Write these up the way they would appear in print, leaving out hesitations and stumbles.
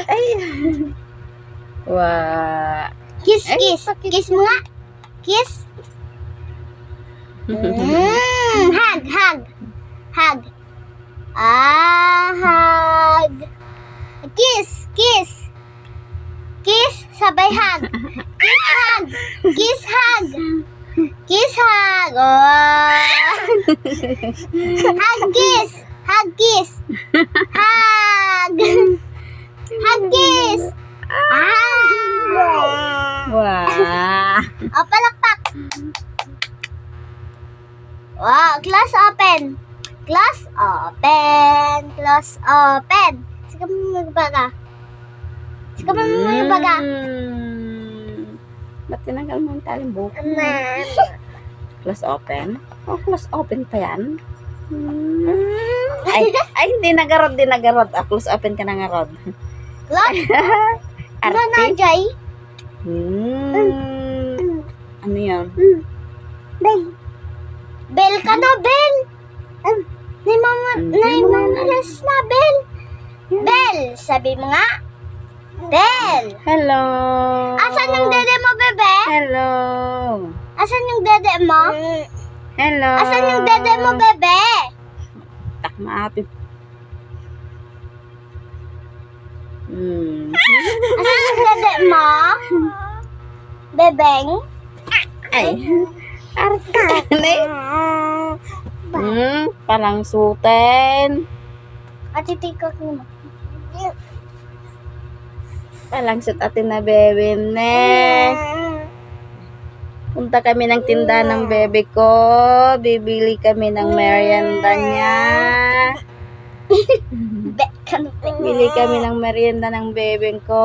Ay. Wah. Kiss, Ay, kiss. Kiss mo nga. Kiss. Hug, hug. Hug. Hug. Kiss, kiss. Kiss, sabay hug. Kiss, hug. Kiss, hug. Kiss, hug. Oh. Hug, kiss. Hug, kiss. Hug. Hug, kiss. Wah. O, palakpak. Wow, close open. Close open. Close open. Sige mo magbaga. Sige mo magbaga. Ba't tinanggal mo yung taling buhok? Close open? Oh, close open pa yan? Ay, hindi nagarod, di nagarod. Ah, close open ka na nga, Rod. Close. Ano na, Jay? Ano yan? Bell. Bell ka na, Bell. Nay mama na, Bell. Bell, sabi mo nga. Bell. Hello. Asan yung dede mo, bebe? Hello. Asan yung dede mo? Hello. Asan yung dede mo, bebe? Takma ate. Asan yung dede mo? Bebeng? Ay. Palang suten. Atitikok mo. Palang sut atin na bebe ne. Punta kami ng tindahan ng bebe ko. Bibili kami ng merienda niya. Bili kami ng merienda ng bebe ko.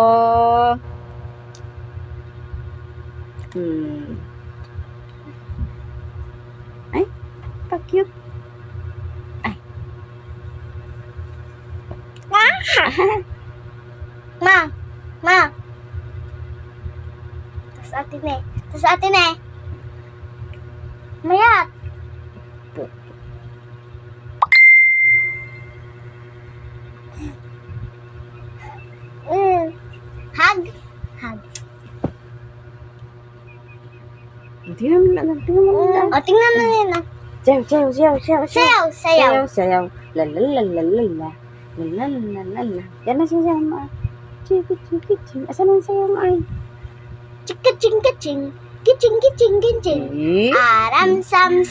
Ay, pa-cute. Ay. Ma. Tas atin eh. Mayat. Hug. Tingnan mo lang. O, tingnan mo nila. Sayaw. La la la la la la. La la la la la. Yan na siya ma. Chiki. Asan ang sayaw mo ay? Chika ching. Kiching. Eh? Aram sam.